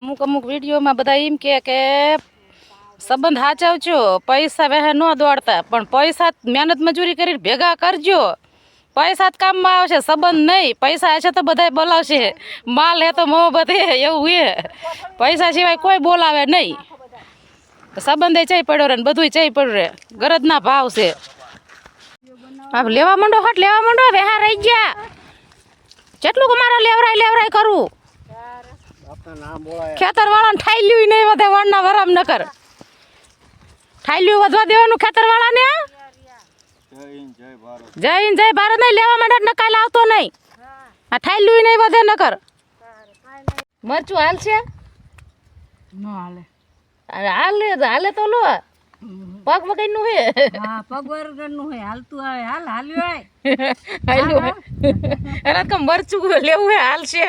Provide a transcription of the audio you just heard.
અમુક વિડીયોમાં બધા એમ કે સંબંધ સાચવજો, પૈસા વેહે ન દોડતા, પણ પૈસા મહેનત મજૂરી કરીને ભેગા કરજો, પૈસા જ કામમાં આવશે, સંબંધ નહીં. પૈસા હશે તો બધાય બોલાવશે, માલ હે તો મોહબ્બત હે, એવું હે. પૈસા સિવાય કોઈ બોલાવે નહીં. સંબંધે ચઈ પડ્યો રે ને બધું ચઈ પડ્યું રે, ગરજના ભાવ છે. હવે લેવા માંડો, હટ લેવા માંડો, વેહા રહી ગયા. કેટલું મારે લેવરાય કરવું. ખેતર વાળાને ઠાઈલ્યું નહીં વધે, વણના વરામ ન કર. ઠાઈલ્યું વધવા દેવાનું ખેતર વાળાને. જય હિન્દ જય ભારત નહીં, લેવા માંડે ન કાલે આવતો નહીં. આ ઠાઈલ્યું નહીં વધે ન કર. મરચું હાલશે ન હાલે, હાલે તો લો. પગ વગરનું હે, પગ વગરનું હે, હાલતું આવે, હાલ્યું હાલ્યું. અરે મરચું લેવું હે, હાલશે.